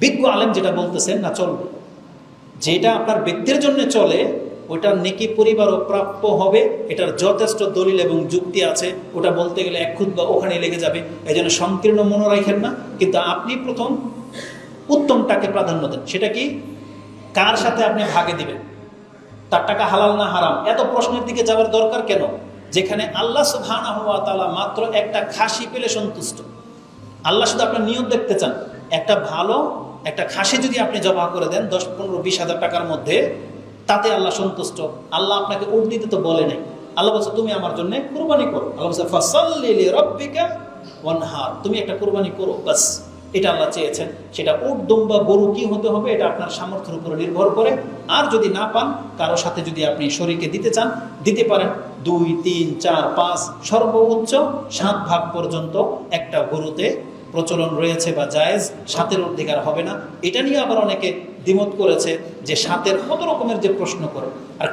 বিজ্ঞ আলেম যেটা বলতেছেন না চলবে, যেটা আপনার ব্যক্তির জন্য চলে ওটার নেকি পরিবারও প্রাপ্য হবে, এটার যথেষ্ট দলিল এবং যুক্তি আছে। ওটা বলতে গেলে এক খুতবা ওখানে লেগে যাবে, এই জন্য সংকীর্ণ মনে রাখেন না। কিন্তু আপনি প্রথম উত্তমটাকে প্রাধান্য দেন। সেটা কি? কার সাথে আপনি ভাগে দিবেন, তার টাকা হালাল না হারাম, এত প্রশ্নের দিকে যাওয়ার দরকার কেন? যেখানে আল্লাহ সুবহানাহু ওয়া তাআলা মাত্র একটা খাসি পেলে সন্তুষ্ট। আল্লাহ শুধু আপনার নিয়ত দেখতে চান। একটা ভালো একটা খাসি যদি আপনি জবাহ করে দেন 10, 15, 20 হাজার টাকার মধ্যে, তাতে আল্লাহ সন্তুষ্ট। আল্লাহ আপনাকে উট দিতে তো বলে নাই। আল্লাহ বলছে তুমি আমার জন্য কুরবানি করো। আল্লাহ বলছে ফাসাল্লি লিরাব্বিকা ওয়ানহার, তুমি একটা কুরবানি করো, বাস। এটা আল্লাহ চেয়েছেন। সেটা উট, দুম্বা, গরু কি হতে হবে এটা আপনার সামর্থ্যের উপরে নির্ভর করে। আর যদি না পান, কারো সাথে যদি আপনি শরীকে দিতে চান দিতে পারেন। 2, 3, 4, 5 সর্বোচ্চ 7 ভাগ পর্যন্ত একটা গরুতে প্রচলন রয়েছে বা জায়েজ, 7-এর অধিকার হবে না। এটা নিয়ে আবার অনেকে দ্বিমত করেছে যে 7-এর কত রকমের যে প্রশ্ন করে। আর